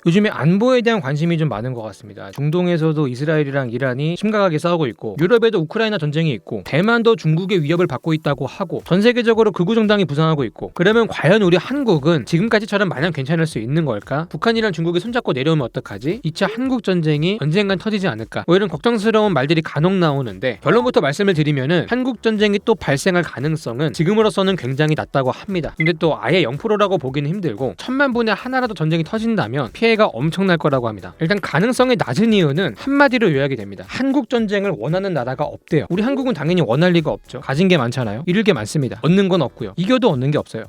요즘에 안보에 대한 관심이 좀 많은 것 같습니다. 중동에서도 이스라엘이랑 이란이 심각하게 싸우고 있고, 유럽에도 우크라이나 전쟁이 있고, 대만도 중국의 위협을 받고 있다고 하고, 전 세계적으로 극우 정당이 부상하고 있고, 그러면 과연 우리 한국은 지금까지처럼 마냥 괜찮을 수 있는 걸까? 북한이랑 중국이 손잡고 내려오면 어떡하지? 2차 한국 전쟁이 언젠간 터지지 않을까? 뭐 이런 걱정스러운 말들이 간혹 나오는데, 결론부터 말씀을 드리면은 한국 전쟁이 또 발생할 가능성은 지금으로서는 굉장히 낮다고 합니다. 근데 또 아예 0%라고 보기는 힘들고, 1000만 분의 하나라도 전쟁이 터진다면 피해가 엄청날 거라고 합니다. 일단 가능성이 낮은 이유는 한마디로 요약이 됩니다. 한국 전쟁을 원하는 나라가 없대요. 우리 한국은 당연히 원할 리가 없죠. 가진 게 많잖아요. 잃을 게 많습니다. 얻는 건 없고요. 이겨도 얻는 게 없어요.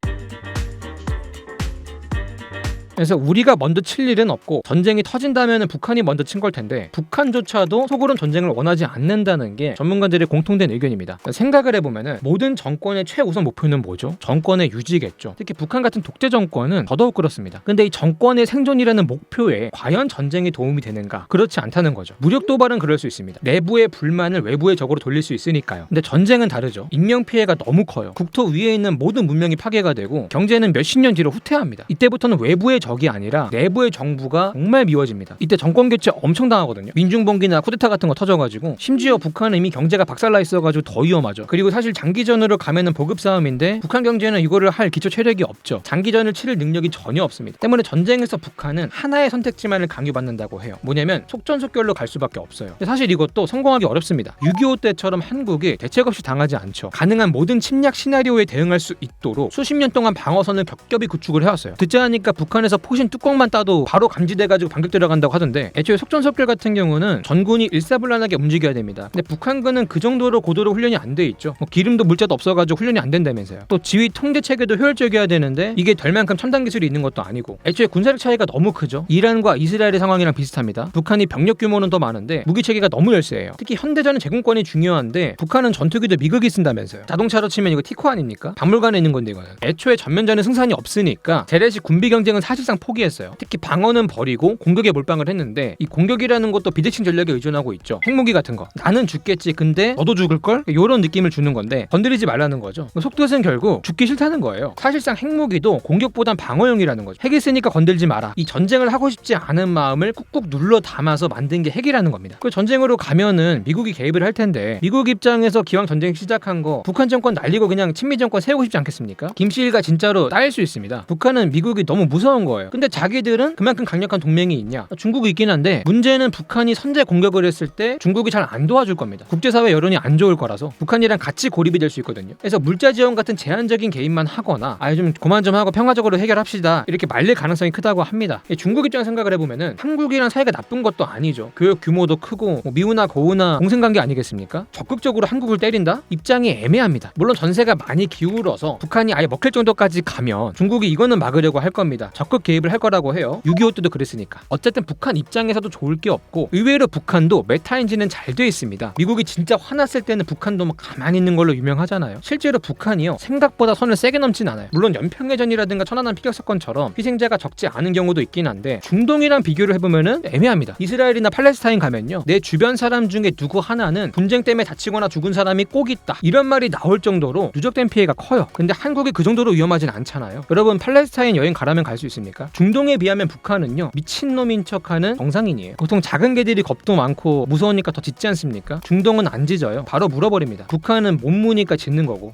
그래서 우리가 먼저 칠 일은 없고, 전쟁이 터진다면 북한이 먼저 친 걸 텐데, 북한조차도 속으론 전쟁을 원하지 않는다는 게 전문가들의 공통된 의견입니다. 생각을 해보면 모든 정권의 최우선 목표는 뭐죠? 정권의 유지겠죠. 특히 북한 같은 독재 정권은 더더욱 그렇습니다. 근데 이 정권의 생존이라는 목표에 과연 전쟁이 도움이 되는가? 그렇지 않다는 거죠. 무력 도발은 그럴 수 있습니다. 내부의 불만을 외부의 적으로 돌릴 수 있으니까요. 근데 전쟁은 다르죠. 인명피해가 너무 커요. 국토 위에 있는 모든 문명이 파괴가 되고, 경제는 몇십 년 뒤로 후퇴합니다. 이때부터는 외부의 적이 아니라 내부의 정부가 정말 미워집니다. 이때 정권 교체 엄청 당하거든요. 민중봉기나 쿠데타 같은 거 터져가지고, 심지어 북한은 이미 경제가 박살나 있어가지고 더 위험하죠. 그리고 사실 장기전으로 가면은 보급 싸움인데, 북한 경제는 이거를 할 기초 체력이 없죠. 장기전을 치를 능력이 전혀 없습니다. 때문에 전쟁에서 북한은 하나의 선택지만을 강요받는다고 해요. 뭐냐면 속전속결로 갈 수밖에 없어요. 사실 이것도 성공하기 어렵습니다. 6.25 때처럼 한국이 대책 없이 당하지 않죠. 가능한 모든 침략 시나리오에 대응할 수 있도록 수십 년 동안 방어선을 겹겹이 구축을 해왔어요. 듣자 하니까 북한에서 포신 뚜껑만 따도 바로 감지돼가지고 반격 들어간다고 하던데, 애초에 속전속결 같은 경우는 전군이 일사불란하게 움직여야 됩니다. 근데 북한군은 그 정도로 고도로 훈련이 안 돼 있죠. 기름도 물자도 없어가지고 훈련이 안 된다면서요. 또 지휘 통제 체계도 효율적이어야 되는데, 이게 될 만큼 첨단 기술이 있는 것도 아니고, 애초에 군사력 차이가 너무 크죠. 이란과 이스라엘의 상황이랑 비슷합니다. 북한이 병력 규모는 더 많은데 무기 체계가 너무 열세해요. 특히 현대전은 제공권이 중요한데, 북한은 전투기도 미국이 쓴다면서요. 자동차로 치면 이거 티코 아닙니까? 박물관에 있는 건데 이거는. 애초에 전면전에 승산이 없으니까 재래식 군비 경쟁은 사실상 포기했어요. 특히 방어는 버리고 공격에 몰빵을 했는데, 이 공격이라는 것도 비대칭 전략에 의존하고 있죠. 핵무기 같은 거. 나는 죽겠지, 근데 너도 죽을걸? 이런 느낌을 주는 건데, 건드리지 말라는 거죠. 속뜻은 결국 죽기 싫다는 거예요. 사실상 핵무기도 공격보단 방어용이라는 거죠. 핵이 있으니까 건들지 마라. 이 전쟁을 하고 싶지 않은 마음을 꾹꾹 눌러 담아서 만든 게 핵이라는 겁니다. 그 전쟁으로 가면은 미국이 개입을 할 텐데, 미국 입장에서 기왕 전쟁 시작한 거 북한 정권 날리고 그냥 친미 정권 세우고 싶지 않겠습니까? 김씨일가 진짜로 따일 수 있습니다. 북한은 미국이 너무 무서운 거예요. 근데 자기들은 그만큼 강력한 동맹이 있냐? 중국이 있긴 한데, 문제는 북한이 선제 공격을 했을 때 중국이 잘 안 도와줄 겁니다. 국제사회 여론이 안 좋을 거라서 북한이랑 같이 고립이 될 수 있거든요. 그래서 물자 지원 같은 제한적인 개입만 하거나, 좀 그만 좀 하고 평화적으로 해결합시다, 이렇게 말릴 가능성이 크다고 합니다. 중국 입장 생각을 해보면은 한국이랑 사이가 나쁜 것도 아니죠. 교역 규모도 크고 미우나 고우나 동생관계 아니겠습니까? 적극적으로 한국을 때린다? 입장이 애매합니다. 물론 전세가 많이 기울어서 북한이 아예 먹힐 정도까지 가면 중국이 이거는 막으려고 할 겁니다. 적극 개입을 할 거라고 해요. 6.25 때도 그랬으니까. 어쨌든 북한 입장에서도 좋을 게 없고, 의외로 북한도 메타인지는 잘 돼 있습니다. 미국이 진짜 화났을 때는 북한도 뭐 가만히 있는 걸로 유명하잖아요. 실제로 북한이요, 생각보다 선을 세게 넘진 않아요. 물론 연평해전이라든가 천안함 피격 사건처럼 희생자가 적지 않은 경우도 있긴 한데, 중동이랑 비교를 해보면은 애매합니다. 이스라엘이나 팔레스타인 가면요, 내 주변 사람 중에 누구 하나는 분쟁 때문에 다치거나 죽은 사람이 꼭 있다, 이런 말이 나올 정도로 누적된 피해가 커요. 근데 한국이 그 정도로 위험하진 않잖아요. 여러분, 팔레스타인 여행 가라면 갈 수 있습니까? 중동에 비하면 북한은요, 미친놈인 척하는 정상인이에요. 보통 작은 개들이 겁도 많고 무서우니까 더 짖지 않습니까? 중동은 안 짖어요. 바로 물어버립니다. 북한은 못 무니까 짖는 거고.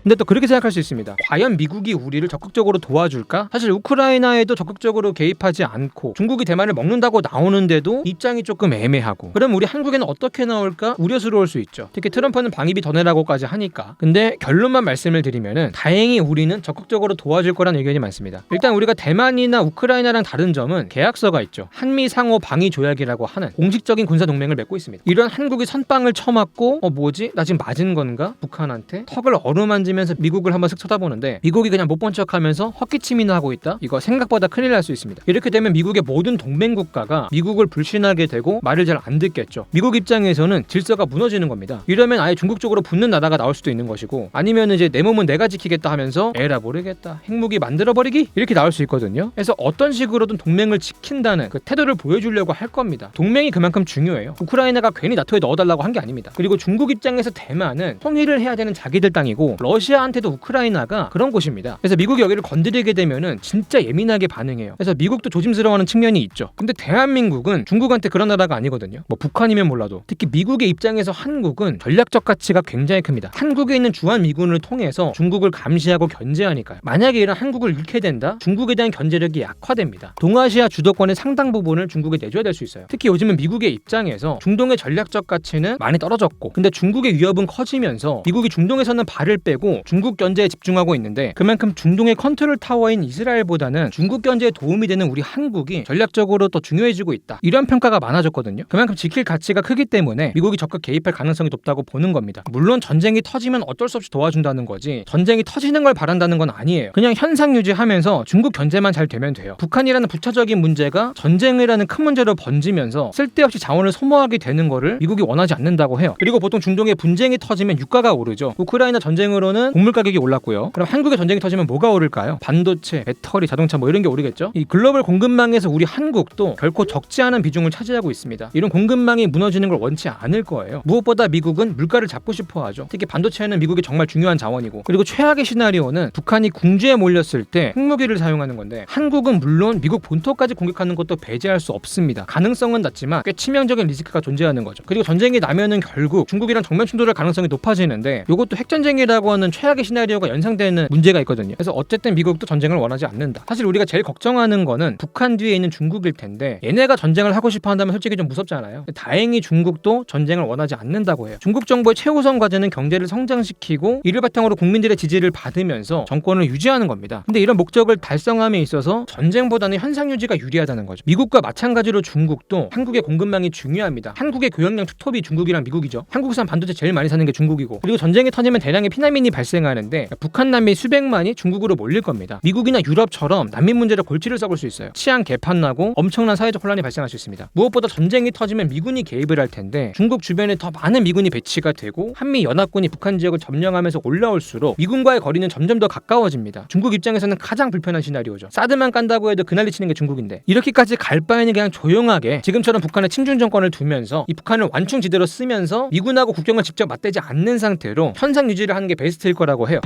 근데 또 그렇게 생각할 수 있습니다. 과연 미국이 우리를 적극적으로 도와줄까? 사실 우크라이나에도 적극적으로 개입하지 않고, 중국이 대만을 먹는다고 나오는데도 입장이 조금 애매하고, 그럼 우리 한국에는 어떻게 나올까 우려스러울 수 있죠. 특히 트럼프는 방위비 더 내라고까지 하니까. 근데 결론만 말씀을 드리면은, 다행히 우리는 적극적으로 도와줄 거라는 의견이 많습니다. 일단 우리가 대만이나 우크라이나랑 다른 점은 계약서가 있죠. 한미 상호 방위 조약이라고 하는 공식적인 군사 동맹을 맺고 있습니다. 이런 한국이 선빵을 쳐맞고, 뭐지? 나 지금 맞은 건가? 북한한테 턱을 어루만지면 미국을 한번 슥 쳐다보는데, 미국이 그냥 못 본 척하면서 헛기침이나 하고 있다? 이거 생각보다 큰일 날 수 있습니다. 이렇게 되면 미국의 모든 동맹국가가 미국을 불신하게 되고 말을 잘 안 듣겠죠. 미국 입장에서는 질서가 무너지는 겁니다. 이러면 아예 중국 쪽으로 붙는 나라가 나올 수도 있는 것이고, 아니면 이제 내 몸은 내가 지키겠다 하면서 에라 모르겠다, 핵무기 만들어버리기, 이렇게 나올 수 있거든요. 그래서 어떤 식으로든 동맹을 지킨다는 그 태도를 보여주려고 할 겁니다. 동맹이 그만큼 중요해요. 우크라이나가 괜히 나토에 넣어달라고 한 게 아닙니다. 그리고 중국 입장에서 대만은 통일을 해야 되는 자기들 땅이고, 러시아 러시아한테도 우크라이나가 그런 곳입니다. 그래서 미국이 여기를 건드리게 되면은 진짜 예민하게 반응해요. 그래서 미국도 조심스러워하는 측면이 있죠. 근데 대한민국은 중국한테 그런 나라가 아니거든요. 뭐 북한이면 몰라도. 특히 미국의 입장에서 한국은 전략적 가치가 굉장히 큽니다. 한국에 있는 주한미군을 통해서 중국을 감시하고 견제하니까요. 만약에 이런 한국을 잃게 된다? 중국에 대한 견제력이 약화됩니다. 동아시아 주도권의 상당 부분을 중국에 내줘야 될 수 있어요. 특히 요즘은 미국의 입장에서 중동의 전략적 가치는 많이 떨어졌고, 근데 중국의 위협은 커지면서 미국이 중동에서는 발을 빼고 중국 견제에 집중하고 있는데, 그만큼 중동의 컨트롤 타워인 이스라엘보다는 중국 견제에 도움이 되는 우리 한국이 전략적으로 더 중요해지고 있다, 이런 평가가 많아졌거든요. 그만큼 지킬 가치가 크기 때문에 미국이 적극 개입할 가능성이 높다고 보는 겁니다. 물론 전쟁이 터지면 어쩔 수 없이 도와준다는 거지, 전쟁이 터지는 걸 바란다는 건 아니에요. 그냥 현상 유지하면서 중국 견제만 잘 되면 돼요. 북한이라는 부차적인 문제가 전쟁이라는 큰 문제로 번지면서 쓸데없이 자원을 소모하게 되는 거를 미국이 원하지 않는다고 해요. 그리고 보통 중동에 분쟁이 터지면 유가가 오르죠. 우크라이나 전쟁으로는 곡물 가격이 올랐고요. 그럼 한국의 전쟁이 터지면 뭐가 오를까요? 반도체, 배터리, 자동차 뭐 이런 게 오르겠죠. 이 글로벌 공급망에서 우리 한국도 결코 적지 않은 비중을 차지하고 있습니다. 이런 공급망이 무너지는 걸 원치 않을 거예요. 무엇보다 미국은 물가를 잡고 싶어 하죠. 특히 반도체는 미국이 정말 중요한 자원이고, 그리고 최악의 시나리오는 북한이 궁지에 몰렸을 때 핵무기를 사용하는 건데, 한국은 물론 미국 본토까지 공격하는 것도 배제할 수 없습니다. 가능성은 낮지만 꽤 치명적인 리스크가 존재하는 거죠. 그리고 전쟁이 나면은 결국 중국이랑 정면 충돌할 가능성이 높아지는데, 이것도 핵전쟁이라고 하는 최악의 시나리오가 연상되는 문제가 있거든요. 그래서 어쨌든 미국도 전쟁을 원하지 않는다. 사실 우리가 제일 걱정하는 거는 북한 뒤에 있는 중국일 텐데, 얘네가 전쟁을 하고 싶어 한다면 솔직히 좀 무섭잖아요. 다행히 중국도 전쟁을 원하지 않는다고 해요. 중국 정부의 최우선 과제는 경제를 성장시키고 이를 바탕으로 국민들의 지지를 받으면서 정권을 유지하는 겁니다. 근데 이런 목적을 달성함에 있어서 전쟁보다는 현상 유지가 유리하다는 거죠. 미국과 마찬가지로 중국도 한국의 공급망이 중요합니다. 한국의 교역량 투톱이 중국이랑 미국이죠. 한국산 반도체 제일 많이 사는 게 중국이고, 그리고 전쟁이 터지면 대량의 피난민이 발생하는데 북한 난민 수백만이 중국으로 몰릴 겁니다. 미국이나 유럽처럼 난민 문제로 골치를 썩을 수 있어요. 치안 개판 나고 엄청난 사회적 혼란이 발생할 수 있습니다. 무엇보다 전쟁이 터지면 미군이 개입을 할 텐데, 중국 주변에 더 많은 미군이 배치가 되고 한미 연합군이 북한 지역을 점령하면서 올라올수록 미군과의 거리는 점점 더 가까워집니다. 중국 입장에서는 가장 불편한 시나리오죠. 사드만 깐다고 해도 그날리 치는 게 중국인데, 이렇게까지 갈 바에는 그냥 조용하게 지금처럼 북한의 친중 정권을 두면서 이 북한을 완충지대로 쓰면서 미군하고 국경을 직접 맞대지 않는 상태로 현상 유지를 하는 게 베스트일 거라고 해요.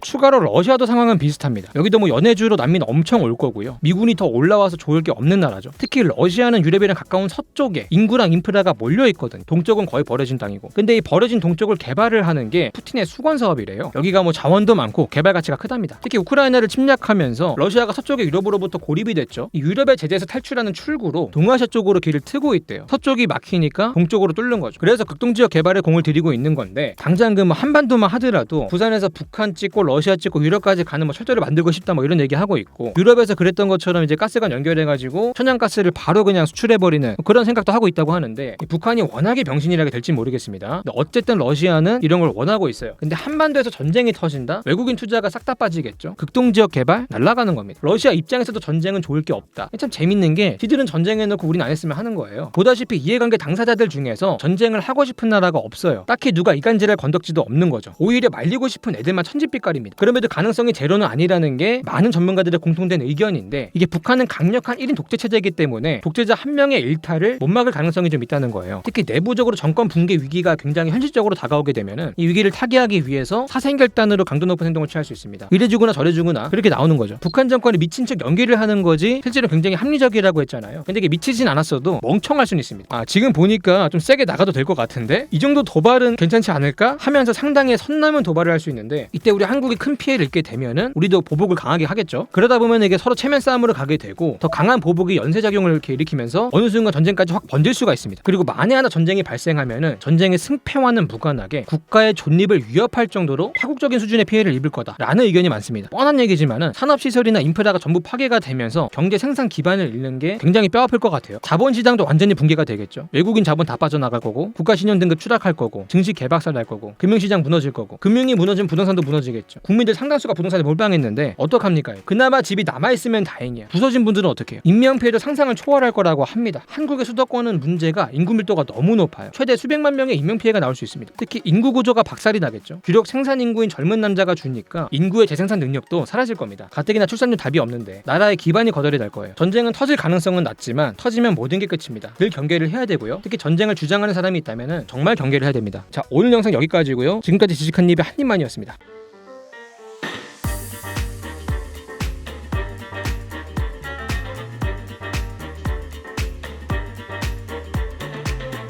추가로 러시아도 상황은 비슷합니다. 여기도 뭐 연해주로 난민 엄청 올 거고요. 미군이 더 올라와서 좋을 게 없는 나라죠. 특히 러시아는 유럽이랑 가까운 서쪽에 인구랑 인프라가 몰려있거든. 동쪽은 거의 버려진 땅이고. 근데 이 버려진 동쪽을 개발을 하는 게 푸틴의 수건 사업이래요. 여기가 뭐 자원도 많고 개발 가치가 크답니다. 특히 우크라이나를 침략하면서 러시아가 서쪽의 유럽으로부터 고립이 됐죠. 이 유럽의 제재에서 탈출하는 출구로 동아시아 쪽으로 길을 트고 있대요. 서쪽이 막히니까 동쪽으로 뚫는 거죠. 그래서 극동지역 개발에 공을 들이고 있는 건데, 당장 그 뭐 한반도만 하더라도 부산에서 북한 찍고 러시아 찍고 유럽까지 가는 뭐 철도를 만들고 싶다 뭐 이런 얘기 하고 있고, 유럽에서 그랬던 것처럼 이제 가스관 연결해가지고 천연가스를 바로 그냥 수출해버리는 그런 생각도 하고 있다고 하는데, 북한이 워낙에 병신이라게 될지 모르겠습니다. 근데 어쨌든 러시아는 이런 걸 원하고 있어요. 근데 한반도에서 전쟁이 터진다? 외국인 투자가 싹 다 빠지겠죠. 극동지역 개발 날아가는 겁니다. 러시아 입장에서도 전쟁은 좋을 게 없다. 참 재밌는 게, 지들은 전쟁해놓고 우린 안 했으면 하는 거예요. 보다시피 이해관계 당사자들 중에서 전쟁을 하고 싶은 나라가 없어요. 딱히 누가 이간질할 건덕지도 없는 거죠. 오히려 말리고 싶은 애들만 천지빛깔입니다. 그럼에도 가능성이 제로는 아니라는 게 많은 전문가들의 공통된 의견인데, 이게 북한은 강력한 1인 독재 체제이기 때문에 독재자 한 명의 일탈을 못 막을 가능성이 좀 있다는 거예요. 특히 내부적으로 정권 붕괴 위기가 굉장히 현실적으로 다가오게 되면은 이 위기를 타개하기 위해서 사생결단으로 강도 높은 행동을 취할 수 있습니다. 이래주거나 저래주거나 그렇게 나오는 거죠. 북한 정권이 미친 척 연기를 하는 거지 실제로 굉장히 합리적이라고 했잖아요. 근데 이게 미치진 않았어도 멍청할 수는 있습니다. 지금 보니까 좀 세게 나가도 될 것 같은데, 이 정도 도발은 괜찮지 않을까 하면서 상당히 선 넘은 도발을 할 수 있는데, 이때 우리 한국이 큰 피해를 입게 되면은 우리도 보복을 강하게 하겠죠. 그러다 보면 이게 서로 체면 싸움으로 가게 되고, 더 강한 보복이 연쇄작용을 이렇게 일으키면서 어느 순간 전쟁까지 확 번질 수가 있습니다. 그리고 만에 하나 전쟁이 발생하면은 전쟁의 승패와는 무관하게 국가의 존립을 위협할 정도로 파국적인 수준의 피해를 입을 거다라는 의견이 많습니다. 뻔한 얘기지만은 산업시설이나 인프라가 전부 파괴가 되면서 경제 생산 기반을 잃는 게 굉장히 뼈아플 것 같아요. 자본시장도 완전히 붕괴가 되겠죠. 외국인 자본 다 빠져나갈 거고, 국가 신용 등급 추락할 거고, 증시 개박살 날 거고, 금융시장 무너질 거고, 금융이 무너지면 부동산도 무너지겠죠. 국민들 상당수가 부동산에 몰빵했는데 어떡합니까? 그나마 집이 남아있으면 다행이야. 부서진 분들은 어떻게 해요? 인명피해도 상상을 초월할 거라고 합니다. 한국의 수도권은 문제가 인구 밀도가 너무 높아요. 최대 수백만 명의 인명피해가 나올 수 있습니다. 특히 인구 구조가 박살이 나겠죠. 주력 생산 인구인 젊은 남자가 주니까 인구의 재생산 능력도 사라질 겁니다. 가뜩이나 출산율 답이 없는데 나라의 기반이 거덜이 날 거예요. 전쟁은 터질 가능성은 낮지만 터지면 모든 게 끝입니다. 늘 경계를 해야 되고요. 특히 전쟁을 주장하는 사람이 있다면 정말 경계를 해야 됩니다. 자, 오늘 영상 여기까지고요. 지금까지 지식한 입의 한입만이었습니다.